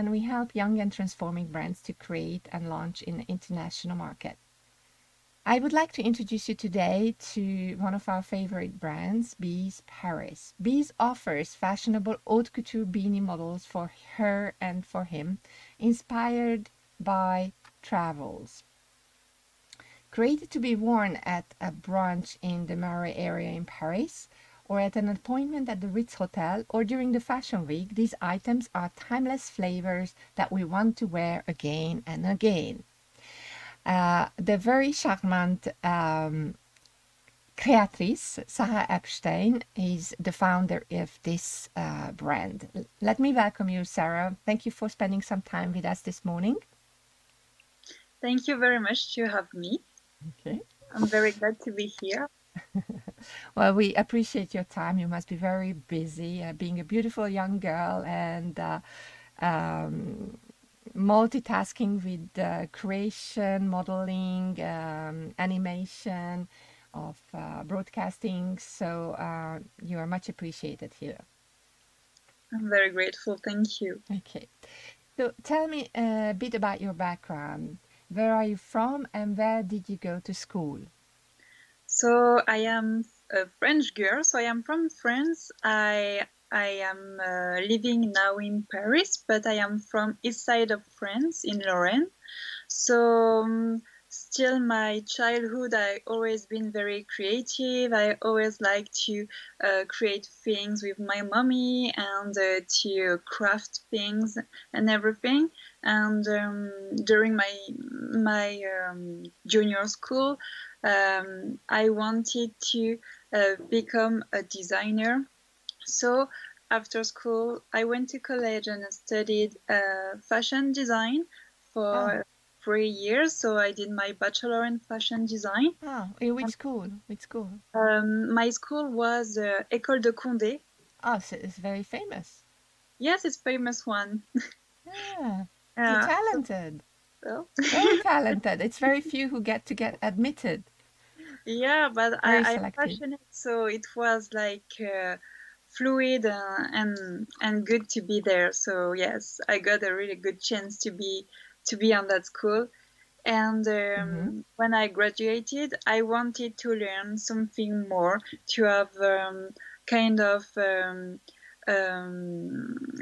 and we help young and transforming brands to create and launch in the international market. I would like to introduce you today to one of our favorite brands, Bès Paris. Bès offers fashionable haute couture beanie models for her and for him, inspired by travels. Created to be worn at a brunch in the Marais area in Paris, or at an appointment at the Ritz Hotel, or during the Fashion Week, these items are timeless flavors that we want to wear again and again. The very charmant creatrice, Sarah Epstein, is the founder of this brand. Let me welcome you, Sarah. Thank you for spending some time with us this morning. Thank you very much to have me. Okay. I'm very glad to be here. Well, we appreciate your time. You must be very busy, being a beautiful young girl and multitasking with creation, modeling, animation, of broadcasting. So you are much appreciated here. I'm very grateful. Thank you. Okay. So tell me a bit about your background. Where are you from and where did you go to school? So I am a French girl. So I am from France. I am living now in Paris, but I am from east side of France in Lorraine. So still my childhood, I always been very creative. I always like to create things with my mommy and to craft things and everything. And during my junior school, I wanted to become a designer. So after school, I went to college and studied fashion design for 3 years. So I did my bachelor in fashion design. In which school? My school was École de Condé. Oh, so it's very famous. Yes, it's famous one. Yeah, you're talented. So, Very talented. It's very few who get admitted. yeah, but Very I'm selective. passionate, so it was like fluid and good to be there. So yes, I got a really good chance to be on that school. And when I graduated, I wanted to learn something more, to have kind of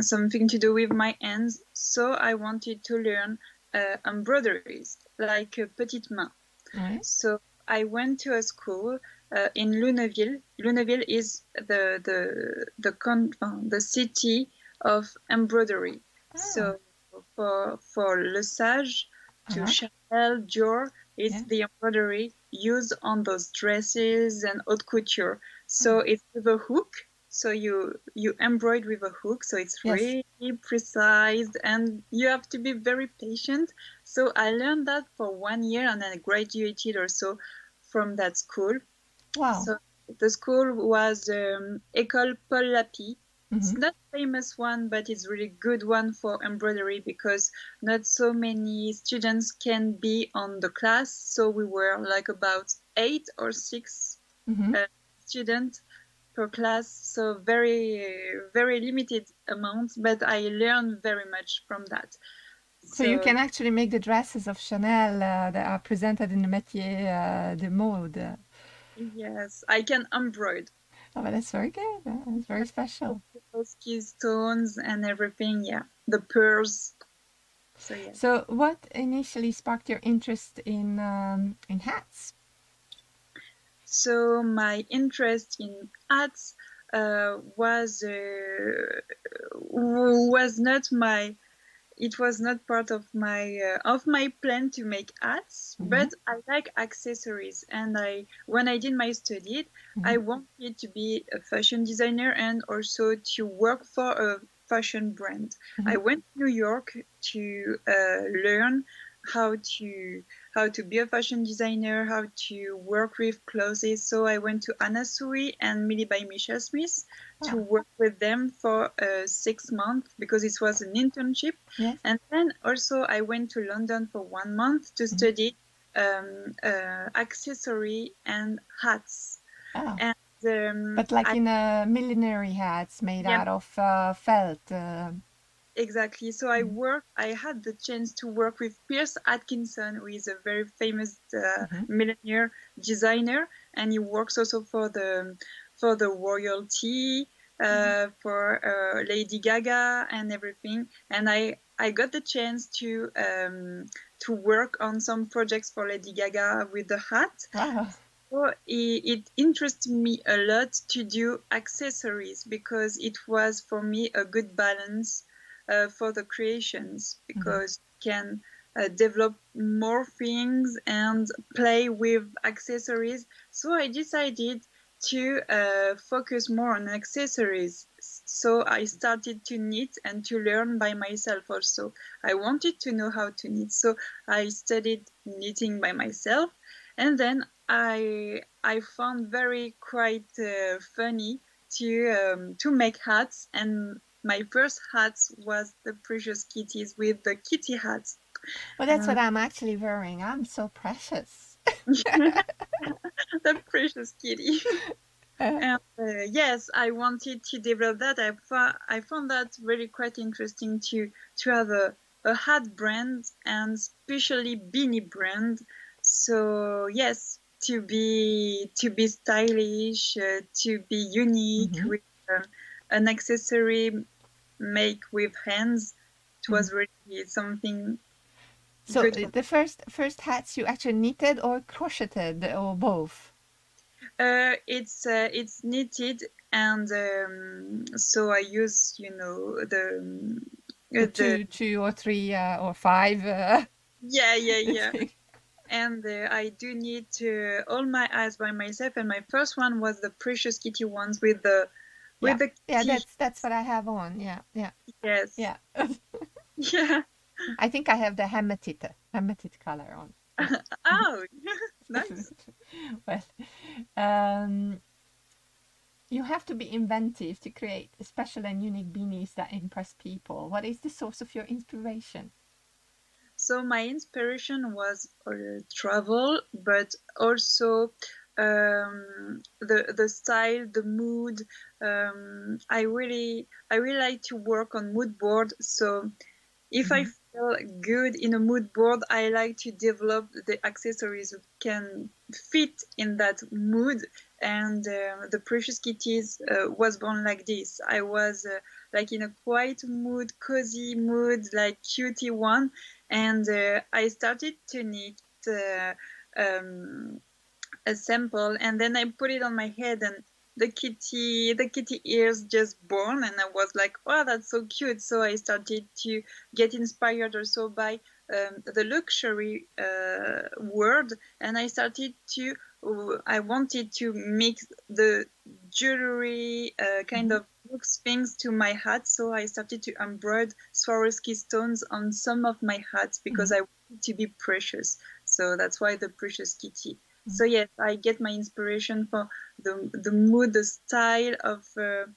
something to do with my hands. So I wanted to learn embroideries, like petite main. Ouais. So I went to a school in Lunéville. Lunéville is the city of embroidery. So for Le Sage to Chanel, Dior, it's the embroidery used on those dresses and haute couture. So it's with a hook. So you embroider with a hook. So it's really precise and you have to be very patient. So I learned that for 1 year and then I graduated also from that school. Wow. So the school was École Paul Lapie. It's not a famous one, but it's really good one for embroidery because not so many students can be on the class. So we were like about 8 or 6 students per class. So very, very limited amounts, but I learned very much from that. So you can actually make the dresses of Chanel that are presented in the métier de mode. Yes, I can embroider. Oh, but that's very good. That's very special. Those key stones and everything, yeah. The pearls. So, yeah. So what initially sparked your interest in hats? So my interest in hats was not part of my plan to make hats, but I like accessories. And when I did my study, I wanted to be a fashion designer and also to work for a fashion brand. I went to New York to learn how to be a fashion designer, how to work with clothes. So I went to Anna Sui and Millie by Michelle Smith to work with them for 6 months because it was an internship. Yes. And then also I went to London for 1 month to study accessory and hats. And, but like in millinery hats made out of felt. exactly. So I had the chance to work with Pierce Atkinson, who is a very famous millionaire designer, and he works also for the royalty, for Lady Gaga and everything. And I got the chance to work on some projects for Lady Gaga with the hat. Wow. So it interested me a lot to do accessories because it was for me a good balance for the creations, because you can develop more things and play with accessories. So I decided to focus more on accessories. So I started to knit and to learn by myself also. I wanted to know how to knit, so I studied knitting by myself, and then I found very quite funny to make hats, and my first hats was the Precious Kitties with the kitty hats. Well, that's what I'm actually wearing. I'm so precious. The Precious Kitty. And yes, I wanted to develop that. I found that really quite interesting to have a hat brand, and especially beanie brand. So yes, to be stylish, to be unique with an accessory make with hands. It was really something. So good. the first hats you actually knitted or crocheted or both? It's knitted, and so I use The two or three or five. Yeah. And I do knit all my eyes by myself, and my first one was the Precious Kitty ones with the kitty. Yeah, that's what I have on. Yeah. Yes. Yeah. Yeah. I think I have the hematite color on. Yeah. Oh, nice. Well, you have to be inventive to create special and unique beanies that impress people. What is the source of your inspiration? So my inspiration was travel, but also the style, the mood. I really like to work on mood board. So if I feel good in a mood board, I like to develop the accessories that can fit in that mood. And the Precious Kitties was born like this. I was like in a quiet mood, cozy mood, like cutie one, and I started to knit a sample, and then I put it on my head, and the kitty ears just born, and I was like, oh, that's so cute. So I started to get inspired also by the luxury world, and I wanted to mix the jewelry kind of looks things to my hat. So I started to embroider Swarovski stones on some of my hats because I wanted to be precious. So that's why the Precious Kitty. So yes, I get my inspiration for the mood, the style of the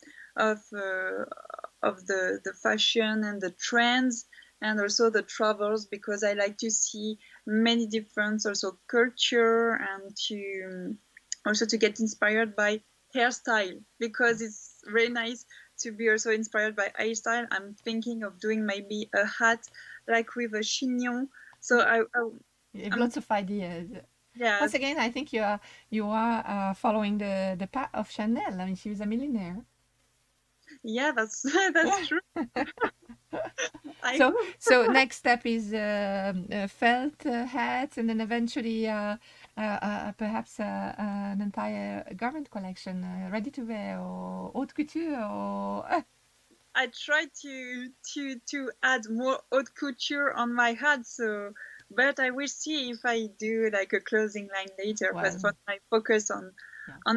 fashion and the trends, and also the travels, because I like to see many different also culture, and to also to get inspired by hairstyle, because it's very nice to be also inspired by hairstyle. I'm thinking of doing maybe a hat like with a chignon. So You have lots of ideas. yeah. Once again, I think you are following the path of Chanel. I mean, she was a millionaire. Yeah, that's true. So next step is felt hats, and then eventually perhaps an entire garment collection, ready to wear or haute couture or. I try to add more haute couture on my hat, so but I will see if I do like a clothing line later. But for my focus on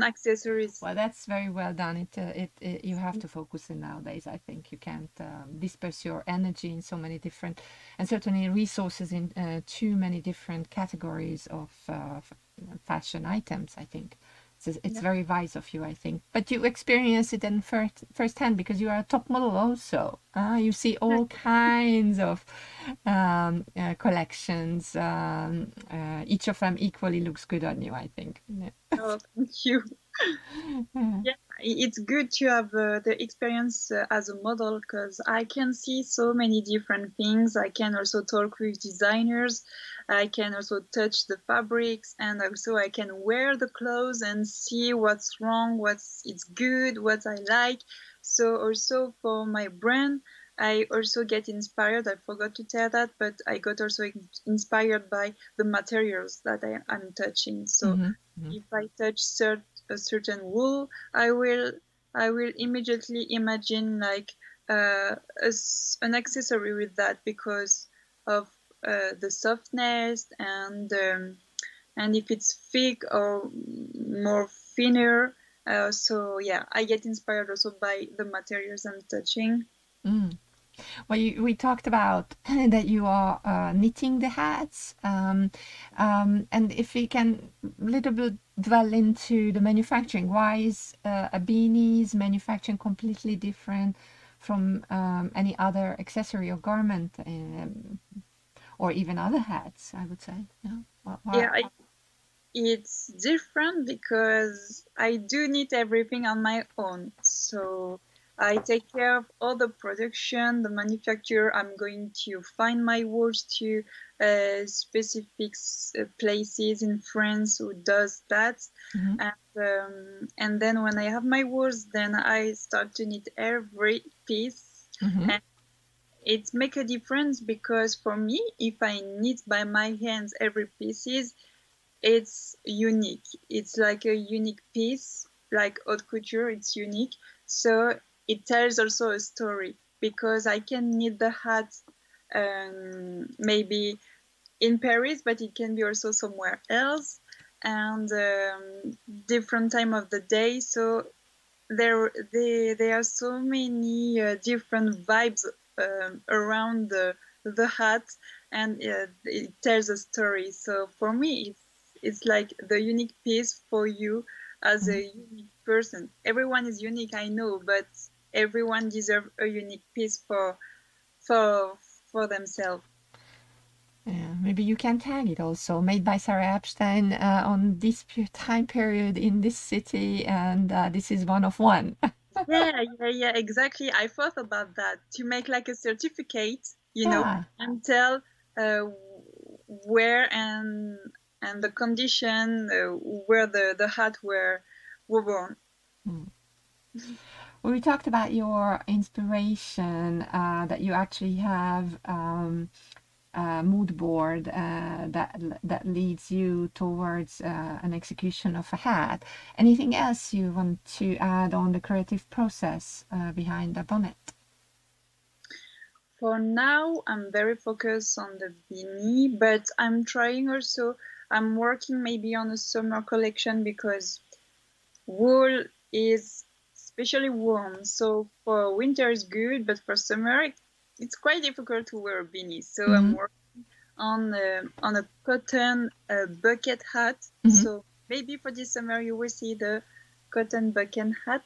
accessories. Well, that's very well done. You have to focus in nowadays. I think you can't disperse your energy in so many different, and certainly resources in too many different categories of fashion items. I think it's very wise of you, I think. But you experience it in firsthand because you are a top model also. You see all kinds of collections. Each of them equally looks good on you, I think. Oh, thank you. Yeah, it's good to have the experience as a model, because I can see so many different things. I can also talk with designers. I can also touch the fabrics, and also I can wear the clothes and see what's wrong, what's it's good, what I like. So also for my brand, I also get inspired. I forgot to tell that, but I got also inspired by the materials that I'm touching. So if I touch a certain wool, I will immediately imagine like an accessory with that, because of the softness and if it's thick or more thinner. So yeah, I get inspired also by the materials I'm touching. Well, we talked about that you are knitting the hats, and if we can little bit dwell into the manufacturing, why is a beanies manufacturing completely different from any other accessory or garment, or even other hats, I would say. Yeah. Yeah, it's different because I do knit everything on my own. So I take care of all the production, the manufacturer. I'm going to find my wools to specific places in France who does that. And then when I have my wools, then I start to knit every piece. And it make a difference, because for me, if I knit by my hands every pieces, it's unique. It's like a unique piece, like haute couture, it's unique. So it tells also a story, because I can knit the hat maybe in Paris, but it can be also somewhere else, and different time of the day. So there are so many different vibes around the hat, and it tells a story. So for me, it's like the unique piece for you as a unique person. Everyone is unique, I know, but everyone deserves a unique piece for themselves. Yeah, maybe you can tag it also, made by Sarah Epstein on this time period in this city, and this is one of one. Yeah, exactly. I thought about that, to make like a certificate, and tell where and the condition where the hat were worn. We talked about your inspiration, that you actually have a mood board that leads you towards an execution of a hat. Anything else you want to add on the creative process behind the bonnet? For now, I'm very focused on the beanie, but I'm trying also, I'm working maybe on a summer collection, because wool is especially warm. So for winter is good, but for summer, it's quite difficult to wear a beanie. So I'm working on a cotton bucket hat. So maybe for this summer you will see the cotton bucket hat.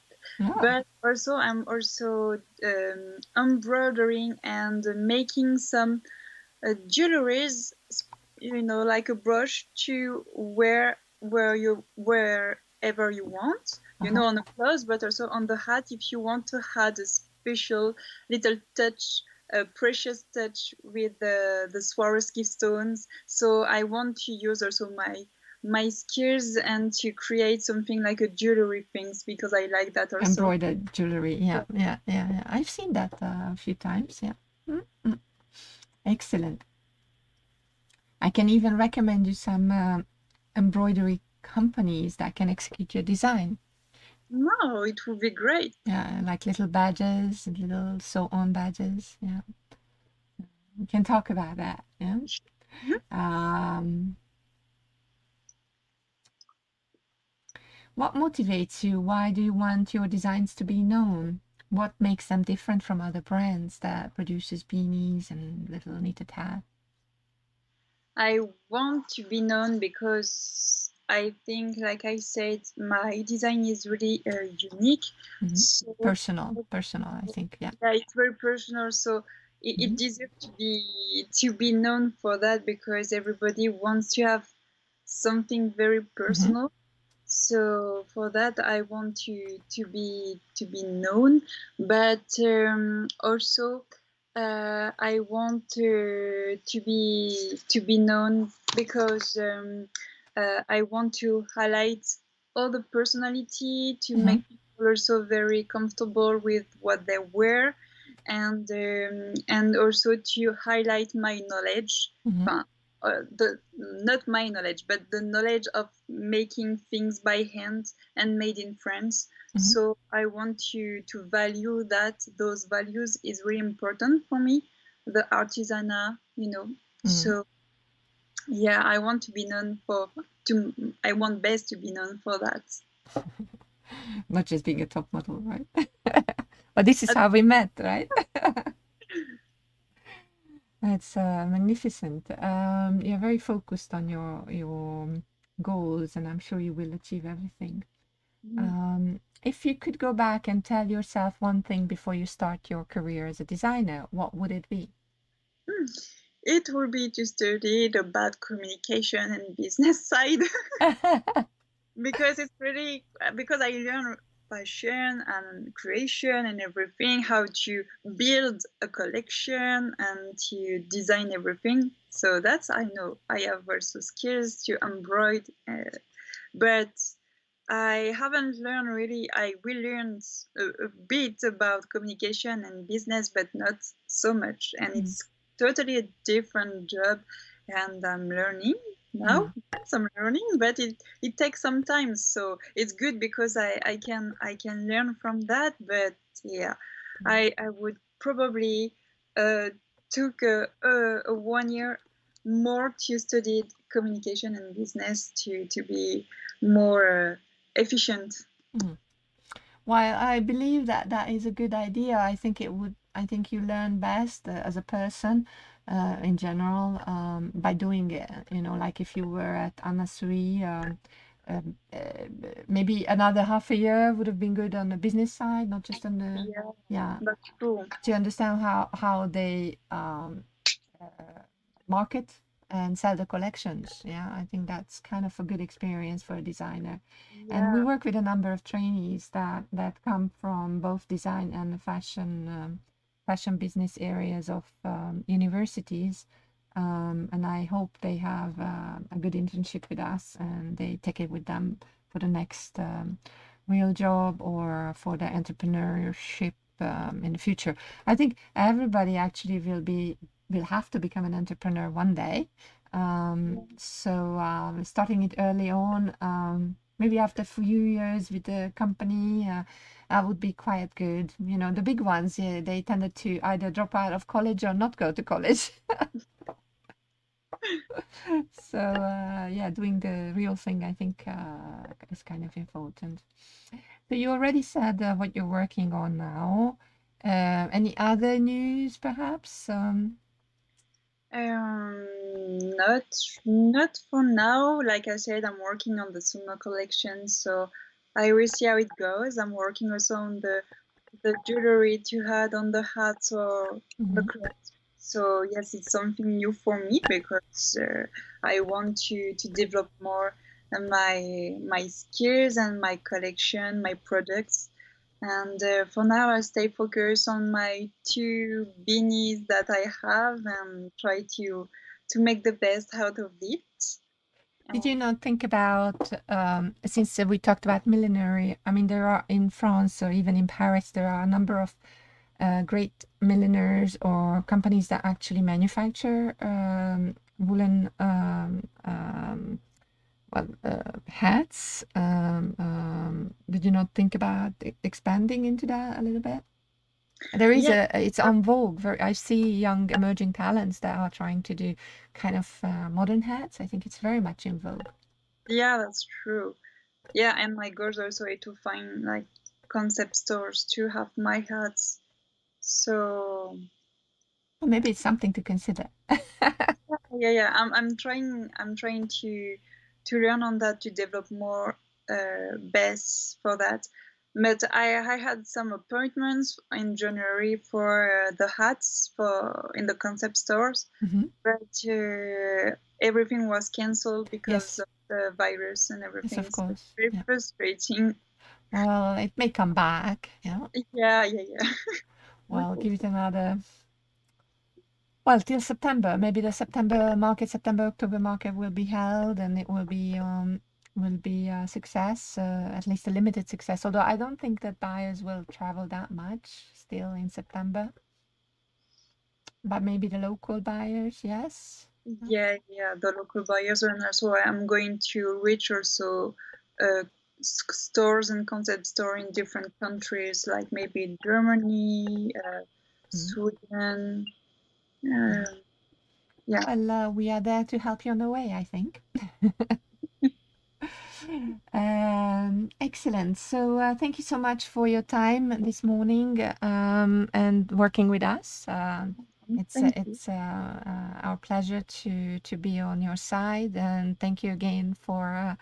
But also I'm also embroidering and making some jewelries, like a brush to wear wherever you want, on the clothes, but also on the hat if you want to add a special little touch, a precious touch with the Swarovski stones. So I want to use also my skills and to create something like a jewelry things, because I like that also. Embroidered jewelry, yeah. I've seen that a few times, yeah. Excellent. I can even recommend you some embroidery companies that can execute your design. No, it would be great. Yeah, like little badges, little sew-on badges. Yeah, we can talk about that. Yeah. What motivates you? Why do you want your designs to be known? What makes them different from other brands that produces beanies and little knitted hats? I want to be known because I think, like I said, my design is really unique. So Personal, I think, yeah. Yeah, it's very personal. So it deserves to be known for that, because everybody wants to have something very personal. So for that, I want to be known, but also I want to be known because I want to highlight all the personality to Mhm. make people also very comfortable with what they wear, and also to highlight my knowledge. Mhm. The not my knowledge, but the knowledge of making things by hand and made in France. Mhm. So I want to value that. Those values is really important for me. The artisanal. Mhm. So yeah, I want to be known for. I want Bès to be known for that. Not just being a top model, right? But this is Uh, how we met, right? That's magnificent. You're very focused on your goals, and I'm sure you will achieve everything. If you could go back and tell yourself one thing before you start your career as a designer, what would it be? It will be to study the bad communication and business side. Because it's really because I learn fashion and creation and everything, how to build a collection and to design everything. So that's I know I have also skills to embroider, but I haven't learned really. I will learn a bit about communication and business, but not so much. And Mm, it's totally a different job, and I'm learning now. mm, Yes, I'm learning, but it takes some time. So it's good because I can learn from that. But yeah, mm. I would probably uh, took a 1 year more to study communication and business to be more efficient. Mm. While I believe that that is a good idea, I think it would. I think you learn best as a person, in general, by doing it. You know, like if you were at Anna Sui, maybe another half a year would have been good on the business side, not just on the, Yeah, yeah, that's true. to understand how they market and sell the collections. Yeah, I think that's kind of a good experience for a designer. And we Yeah, work with a number of trainees that come from both design and fashion business areas of universities. And I hope they have a good internship with us and they take it with them for the next real job or for the entrepreneurship in the future. I think everybody actually will have to become an entrepreneur one day. So starting it early on, maybe after a few years with the company, that would be quite good. You know, the big ones, yeah, they tended to either drop out of college or not go to college. So yeah, doing the real thing, I think, is kind of important. So you already said what you're working on now. Any other news, perhaps? not not for now. Like I said, I'm working on the summer collection, so I will see how it goes. I'm working also on the jewelry to add on the hats or the Mhm. clothes. So yes, it's something new for me because I want to develop more my skills and my collection, my products. And for now, I stay focused on my two beanies that I have and try to make the best out of it. Did you And not think about, since we talked about millinery, I mean, there are in France or even in Paris, there are a number of great milliners or companies that actually manufacture woolen hats. Did you not think about expanding into that a little bit? There is yeah, it's on vogue. I see young emerging talents that are trying to do kind of modern hats. I think it's very much in vogue. yeah, that's true. Yeah, and my goals also are to find like concept stores to have my hats. So Well, maybe it's something to consider. yeah. I'm trying to learn on that to develop more base for that. But I had some appointments in January for the hats for in the concept stores, Mhm. but everything was cancelled because Yes. of the virus and Yes, everything. of So it's course. very Yeah. frustrating. Well, it may come back. Yeah. Yeah, yeah, yeah. We Well, hope. give it another, well, till September. Maybe the September market, September, October market will be held and it will be a success, at least a limited success. Although I don't think that buyers will travel that much still in September, but maybe the local buyers, yes. Yeah, yeah, the local buyers, and also I'm going to reach also uh, stores and concept store in different countries, like maybe Germany, Mhm. Sweden. Yeah. Yeah, Well, we are there to help you on the way, I think. Excellent. So thank you so much for your time this morning and working with us. thank you. It's our pleasure to be on your side, and thank you again for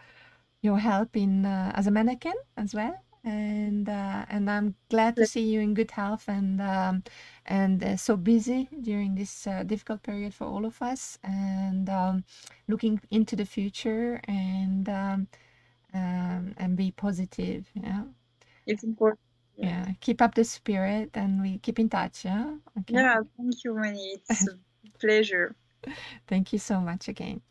your help in as a mannequin as well. And I'm glad to see you in good health and so busy during this difficult period for all of us, and looking into the future and be positive. Yeah, It's important. Yeah, yeah. Keep up the spirit, and we keep in touch. Yeah. Okay. yeah, thank you, Manny. It's a pleasure. Thank you so much again.